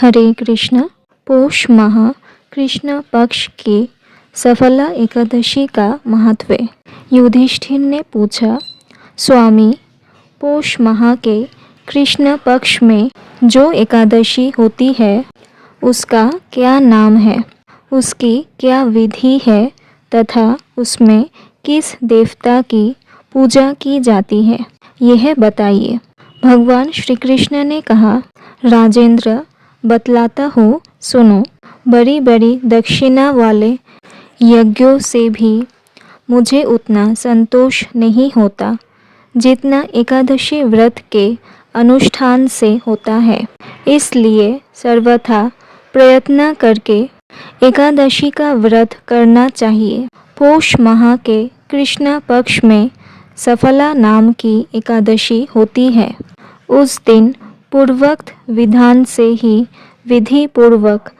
हरे कृष्ण। पौष माह कृष्ण पक्ष की सफला एकादशी का महत्व। युधिष्ठिर ने पूछा, स्वामी, पौष माह के कृष्ण पक्ष में जो एकादशी होती है उसका क्या नाम है, उसकी क्या विधि है तथा उसमें किस देवता की पूजा की जाती है, यह बताइए। भगवान श्री कृष्ण ने कहा, राजेंद्र, बतलाता हूँ, सुनो। बड़ी बड़ी दक्षिणा वाले यज्ञों से भी मुझे उतना संतोष नहीं होता जितना एकादशी व्रत के अनुष्ठान से होता है। इसलिए सर्वथा प्रयत्न करके एकादशी का व्रत करना चाहिए। पौष माह के कृष्ण पक्ष में सफला नाम की एकादशी होती है। उस दिन पूर्वोक्त विधान से ही विधि पूर्वक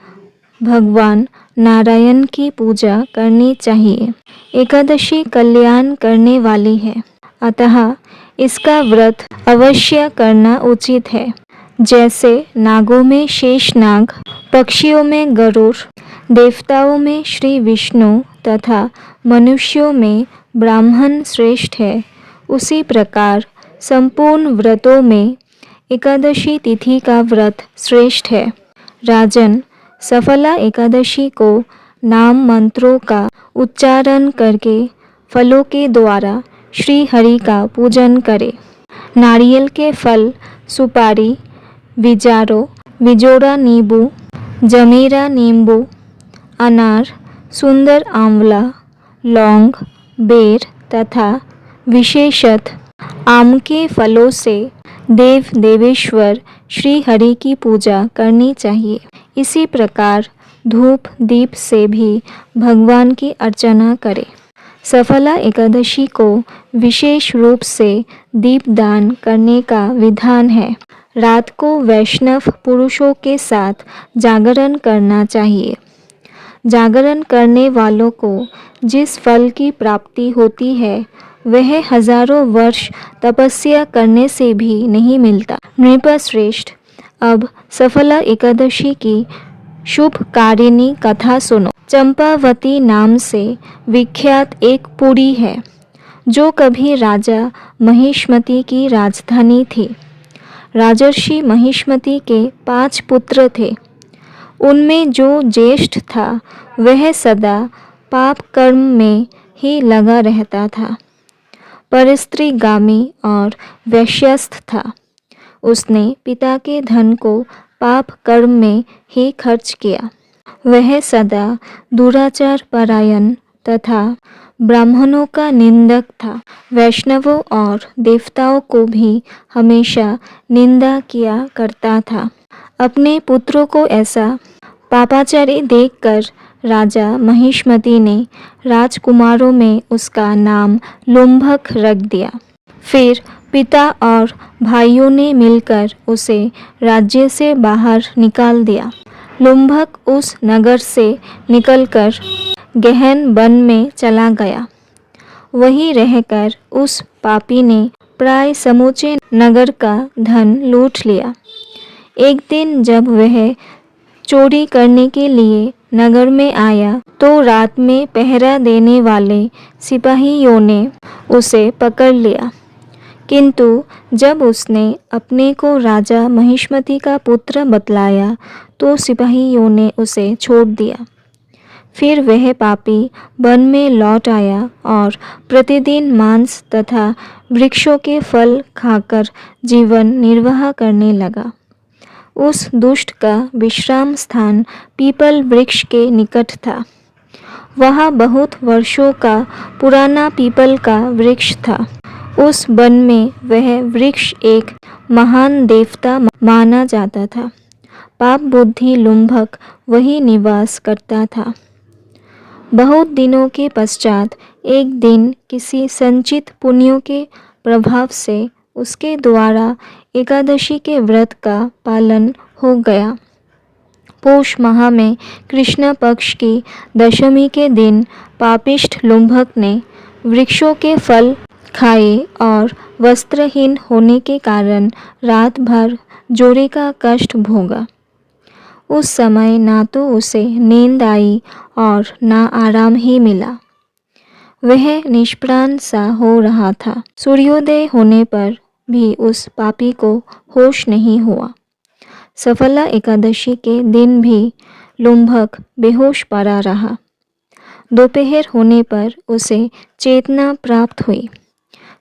भगवान नारायण की पूजा करनी चाहिए। एकादशी कल्याण करने वाली है, अतः इसका व्रत अवश्य करना उचित है। जैसे नागों में शेषनाग, पक्षियों में गरुड़, देवताओं में श्री विष्णु तथा मनुष्यों में ब्राह्मण श्रेष्ठ है, उसी प्रकार संपूर्ण व्रतों में एकादशी तिथि का व्रत श्रेष्ठ है। राजन, सफला एकादशी को नाम मंत्रों का उच्चारण करके फलों के द्वारा श्री हरि का पूजन करे। नारियल के फल, सुपारी, विजोड़ा नींबू, जमीरा नींबू, अनार, सुंदर आंवला, लौंग, बेर तथा विशेषत आम के फलों से देव देवेश्वर श्री हरि की पूजा करनी चाहिए। इसी प्रकार धूप दीप से भी भगवान की अर्चना करें। सफला एकादशी को विशेष रूप से दीपदान करने का विधान है। रात को वैष्णव पुरुषों के साथ जागरण करना चाहिए। जागरण करने वालों को जिस फल की प्राप्ति होती है वह हजारों वर्ष तपस्या करने से भी नहीं मिलता। नृपश्रेष्ठ, अब सफला एकादशी की शुभकारिणी कथा सुनो। चंपावती नाम से विख्यात एक पुरी है जो कभी राजा महिष्मति की राजधानी थी। राजर्षि महिष्मति के 5 पुत्र थे। उनमें जो ज्येष्ठ था वह सदा पाप कर्म में ही लगा रहता था, परस्त्रीगामी और वैश्यस्थ था। उसने पिता के धन को पाप कर्म में ही खर्च किया। वह सदा दुराचार परायण तथा ब्राह्मणों का निंदक था। वैष्णवों और देवताओं को भी हमेशा निंदा किया करता था। अपने पुत्रों को ऐसा पापाचारी देखकर राजा महिष्मति ने राजकुमारों में उसका नाम लुम्भक रख दिया। फिर पिता और भाइयों ने मिलकर उसे राज्य से बाहर निकाल दिया। लुम्भक उस नगर से निकलकर गहन वन में चला गया। वहीं रहकर उस पापी ने प्राय समूचे नगर का धन लूट लिया। एक दिन जब वह चोरी करने के लिए नगर में आया तो रात में पहरा देने वाले सिपाहियों ने उसे पकड़ लिया। किंतु जब उसने अपने को राजा महिष्मति का पुत्र बतलाया तो सिपाहियों ने उसे छोड़ दिया। फिर वह पापी वन में लौट आया और प्रतिदिन मांस तथा वृक्षों के फल खाकर जीवन निर्वाह करने लगा। उस दुष्ट का विश्राम स्थान पीपल वृक्ष के निकट था। वहाँ बहुत वर्षों का पुराना पीपल का वृक्ष था। उस वन में वह वृक्ष एक महान देवता माना जाता था। पाप बुद्धि लुम्भक वही निवास करता था। बहुत दिनों के पश्चात एक दिन किसी संचित पुण्यों के प्रभाव से उसके द्वारा एकादशी के व्रत का पालन हो गया। पौष माह में कृष्ण पक्ष की दशमी के दिन पापिष्ठ लुम्भक ने वृक्षों के फल खाए और वस्त्रहीन होने के कारण रात भर जोड़े का कष्ट भोगा। उस समय ना तो उसे नींद आई और ना आराम ही मिला। वह निष्प्राण सा हो रहा था। सूर्योदय होने पर भी उस पापी को होश नहीं हुआ। सफला एकादशी के दिन भी लुम्भक बेहोश पड़ा रहा। दोपहर होने पर उसे चेतना प्राप्त हुई।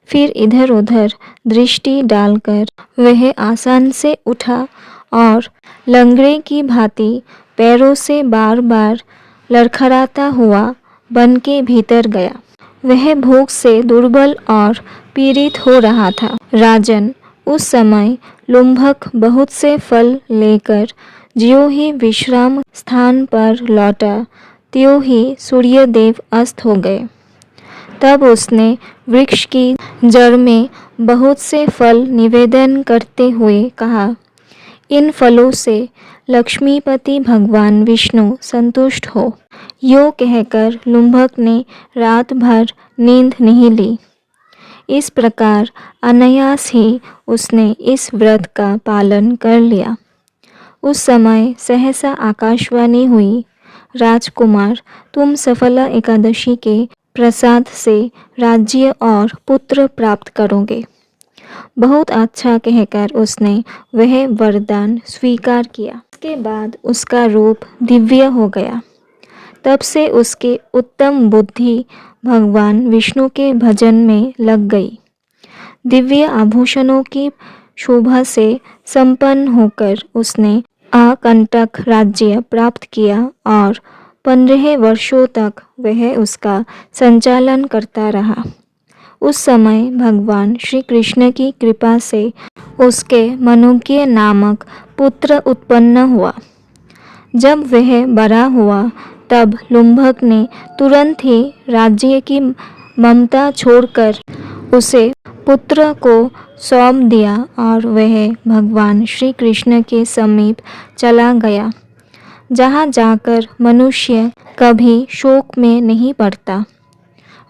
फिर इधर उधर दृष्टि डालकर वह आसान से उठा और लंगड़े की भांति पैरों से बार बार लड़खड़ाता हुआ वन के भीतर गया। वह भूख से दुर्बल और पीड़ित हो रहा था। राजन, उस समय लुम्भक बहुत से फल लेकर ज्यों ही विश्राम स्थान पर लौटा त्यों ही सूर्यदेव अस्त हो गए। तब उसने वृक्ष की जड़ में बहुत से फल निवेदन करते हुए कहा, इन फलों से लक्ष्मीपति भगवान विष्णु संतुष्ट हो। यो कहकर लुम्भक ने रात भर नींद नहीं ली। इस प्रकार अनायास ही उसने इस व्रत का पालन कर लिया। उस समय सहसा आकाशवाणी हुई, राजकुमार, तुम सफला एकादशी के प्रसाद से राज्य और पुत्र प्राप्त करोगे। बहुत अच्छा कहकर उसने वह वरदान स्वीकार किया। इसके बाद उसका रूप दिव्य हो गया। तब से उसकी उत्तम बुद्धि भगवान विष्णु के भजन में लग गई। दिव्य आभूषणों की शोभा से संपन्न होकर उसने आकंटक राज्य प्राप्त किया और 15 वर्षों तक वह उसका संचालन करता रहा। उस समय भगवान श्री कृष्ण की कृपा से उसके मनुज्ञ नामक पुत्र उत्पन्न हुआ। जब वह बड़ा हुआ तब लुम्भक ने तुरंत ही राज्य की ममता छोड़कर उसे पुत्र को सौंप दिया और वह भगवान श्री कृष्ण के समीप चला गया, जहाँ जाकर मनुष्य कभी शोक में नहीं पड़ता।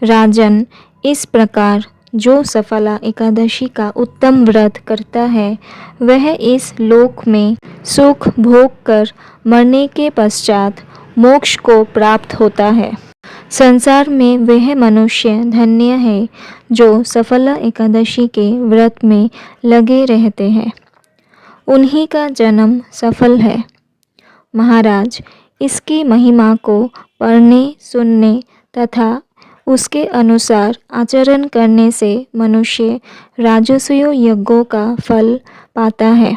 राजन, इस प्रकार जो सफला एकादशी का उत्तम व्रत करता है वह इस लोक में सुख भोग कर मरने के पश्चात मोक्ष को प्राप्त होता है। संसार में वह मनुष्य धन्य है जो सफला एकादशी के व्रत में लगे रहते हैं। उन्हीं का जन्म सफल है। महाराज, इसकी महिमा को पढ़ने, सुनने तथा उसके अनुसार आचरण करने से मनुष्य राजसूय यज्ञों का फल पाता है।